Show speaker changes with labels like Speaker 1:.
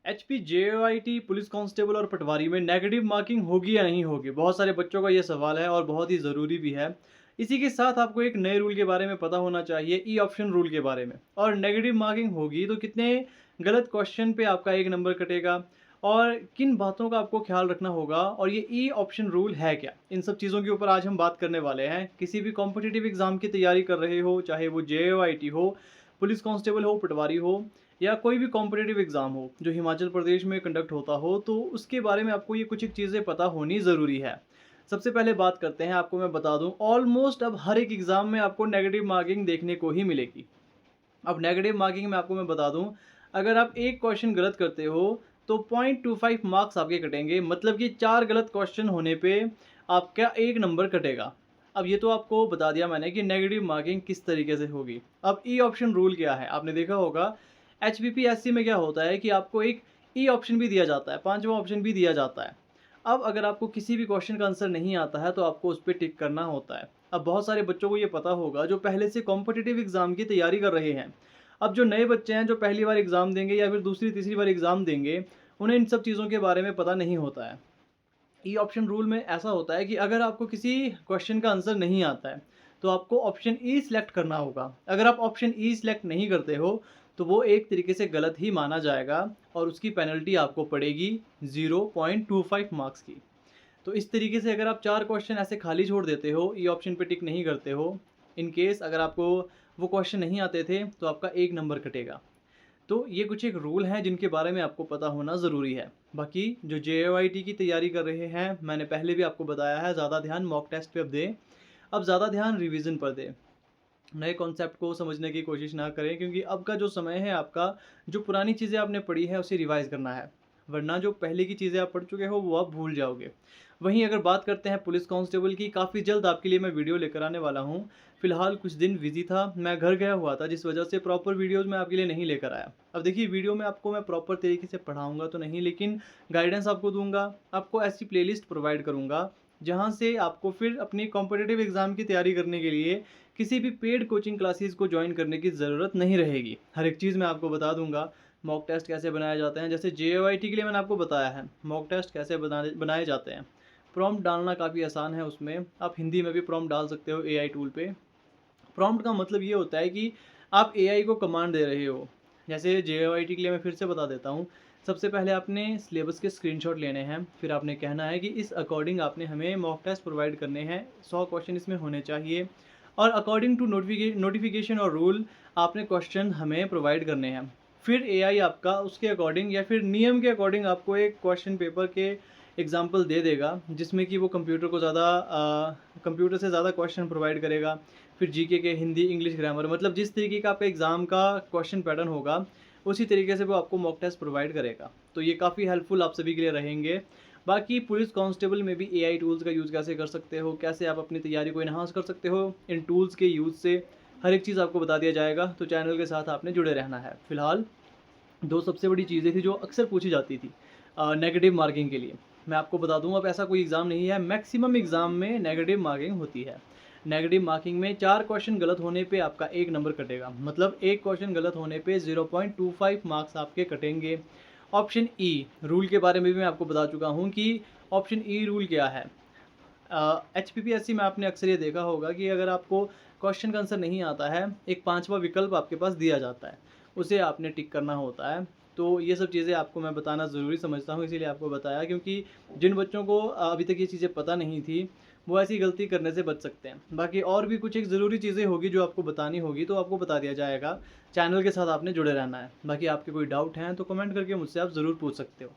Speaker 1: HP जेओआईटी police constable और पटवारी में negative marking होगी या नहीं होगी, बहुत सारे बच्चों का ये सवाल है और बहुत ही ज़रूरी भी है। इसी के साथ आपको एक नए रूल के बारे में पता होना चाहिए, ई ऑप्शन रूल के बारे में। और नेगेटिव मार्किंग होगी तो कितने गलत क्वेश्चन पे आपका एक नंबर कटेगा और किन बातों का आपको ख्याल रखना होगा, और ये ई ऑप्शन रूल है क्या, इन सब चीज़ों के ऊपर आज हम बात करने वाले हैं। किसी भी कॉम्पिटिटिव एग्जाम की तैयारी कर रहे हो, चाहे वो जेओआईटी हो, पुलिस कांस्टेबल हो, पटवारी हो, या कोई भी कॉम्पिटिटिव एग्ज़ाम हो जो हिमाचल प्रदेश में कंडक्ट होता हो, तो उसके बारे में आपको ये कुछ एक चीज़ें पता होनी ज़रूरी है। सबसे पहले बात करते हैं, आपको मैं बता दूं, ऑलमोस्ट अब हर एक एग्ज़ाम में आपको नेगेटिव मार्किंग देखने को ही मिलेगी। अब नेगेटिव मार्किंग में आपको मैं बता दूं, अगर आप एक क्वेश्चन गलत करते हो तो 0.25 मार्क्स आपके कटेंगे, मतलब कि 4 गलत क्वेश्चन होने पे आपका एक नंबर कटेगा। अब ये तो आपको बता दिया मैंने कि नेगेटिव मार्किंग किस तरीके से होगी। अब ई ऑप्शन रूल क्या है, आपने देखा होगा एचपीपीएससी में क्या होता है कि आपको एक ई ऑप्शन भी दिया जाता है, पांचवा ऑप्शन भी दिया जाता है। अब अगर आपको किसी भी क्वेश्चन का आंसर नहीं आता है तो आपको उस पर टिक करना होता है। अब बहुत सारे बच्चों को ये पता होगा जो पहले से कॉम्पिटिटिव एग्जाम की तैयारी कर रहे हैं। अब जो नए बच्चे हैं जो पहली बार एग्ज़ाम देंगे या फिर दूसरी तीसरी बार एग्ज़ाम देंगे, उन्हें इन सब चीज़ों के बारे में पता नहीं होता है। ई ऑप्शन रूल में ऐसा होता है कि अगर आपको किसी क्वेश्चन का आंसर नहीं आता है तो आपको ऑप्शन ई सिलेक्ट करना होगा। अगर आप ऑप्शन ई सिलेक्ट नहीं करते हो तो वो एक तरीके से गलत ही माना जाएगा और उसकी पेनल्टी आपको पड़ेगी 0.25 मार्क्स की। तो इस तरीके से अगर आप 4 क्वेश्चन ऐसे खाली छोड़ देते हो, ई ऑप्शन पे टिक नहीं करते हो, इन केस अगर आपको वो क्वेश्चन नहीं आते थे तो आपका एक नंबर कटेगा। तो ये कुछ एक रूल हैं जिनके बारे में आपको पता होना ज़रूरी है। बाकी जो जेओआईटी की तैयारी कर रहे हैं, मैंने पहले भी आपको बताया है, ज़्यादा ध्यान मॉक टेस्ट पे अब दें। अब ज़्यादा ध्यान रिवीजन पर दें। नए कॉन्सेप्ट को समझने की कोशिश ना करें, क्योंकि अब का जो समय है आपका, जो पुरानी चीज़ें आपने पढ़ी है उसे रिवाइज़ करना है। वरना जो पहले की चीज़ें आप पढ़ चुके हो वो आप भूल जाओगे। वहीं अगर बात करते हैं पुलिस कांस्टेबल की, काफ़ी जल्द आपके लिए मैं वीडियो लेकर आने वाला हूँ। फिलहाल कुछ दिन बिजी था, मैं घर गया हुआ था, जिस वजह से प्रॉपर वीडियोज़ मैं आपके लिए नहीं लेकर आया। अब देखिए, वीडियो में आपको मैं प्रॉपर तरीके से पढ़ाऊँगा तो नहीं, लेकिन गाइडेंस आपको दूँगा, आपको ऐसी प्लेलिस्ट प्रोवाइड करूँगा जहाँ से आपको फिर अपनी कॉम्पिटिटिव एग्ज़ाम की तैयारी करने के लिए किसी भी पेड कोचिंग क्लासेस को ज्वाइन करने की ज़रूरत नहीं रहेगी। हर एक चीज़ मैं आपको बता दूंगा। मॉक टेस्ट कैसे बनाए जाते हैं, जैसे जेओआईटी के लिए मैंने आपको बताया है मॉक टेस्ट कैसे बनाए जाते हैं। प्रॉम्प्ट डालना काफ़ी आसान है, उसमें आप हिंदी में भी प्रॉम्प्ट डाल सकते हो एआई टूल पे। प्रॉम्प्ट का मतलब ये होता है कि आप एआई को कमांड दे रहे हो। जैसे जेओआईटी के लिए मैं फिर से बता देता हूँ। सबसे पहले आपने सिलेबस के स्क्रीनशॉट लेने हैं, फिर आपने कहना है कि इस अकॉर्डिंग आपने हमें मॉक टेस्ट प्रोवाइड करने हैं, 100 क्वेश्चन इसमें होने चाहिए, और अकॉर्डिंग टू नोटिफिकेशन और रूल आपने क्वेश्चन हमें प्रोवाइड करने हैं। फिर एआई आपका उसके अकॉर्डिंग या फिर नियम के अकॉर्डिंग आपको एक क्वेश्चन पेपर के एग्जाम्पल दे देगा, जिसमें कि वो कंप्यूटर से ज़्यादा क्वेश्चन प्रोवाइड करेगा। फिर जीके के हिंदी इंग्लिश ग्रामर, मतलब जिस तरीके का आपका एग्ज़ाम का क्वेश्चन पैटर्न होगा उसी तरीके से वो आपको मॉक टेस्ट प्रोवाइड करेगा। तो ये काफ़ी हेल्पफुल आप सभी के लिए रहेंगे। बाकी पुलिस कांस्टेबल में भी एआई टूल्स का यूज़ कैसे कर सकते हो, कैसे आप अपनी तैयारी को इन्हांस कर सकते हो इन टूल्स के यूज़ से, हर एक चीज़ आपको बता दिया जाएगा। तो चैनल के साथ आपने जुड़े रहना है। फिलहाल दो सबसे बड़ी चीज़ें थी जो अक्सर पूछी जाती थी नेगेटिव मार्किंग के लिए। मैं आपको बता दूं, अब ऐसा कोई एग्ज़ाम नहीं है, मैक्सिमम एग्ज़ाम में नेगेटिव मार्किंग होती है। नेगेटिव मार्किंग में 4 क्वेश्चन गलत होने पे आपका एक नंबर कटेगा, मतलब एक क्वेश्चन गलत होने पे 0.25 मार्क्स आपके कटेंगे। ऑप्शन ई रूल के बारे में भी मैं आपको बता चुका हूँ कि ऑप्शन ई रूल क्या है। एचपीपीएससी में आपने अक्सर ये देखा होगा कि अगर आपको क्वेश्चन का आंसर नहीं आता है, एक पांचवा विकल्प आपके पास दिया जाता है, उसे आपने टिक करना होता है। तो ये सब चीज़ें आपको मैं बताना ज़रूरी समझता हूँ, इसीलिए आपको बताया, क्योंकि जिन बच्चों को अभी तक ये चीज़ें पता नहीं थी वो ऐसी गलती करने से बच सकते हैं। बाकी और भी कुछ एक ज़रूरी चीज़ें होगी जो आपको बतानी होगी तो आपको बता दिया जाएगा। चैनल के साथ आपने जुड़े रहना है। बाकी आपके कोई डाउट हैं तो कमेंट करके मुझसे आप ज़रूर पूछ सकते हो।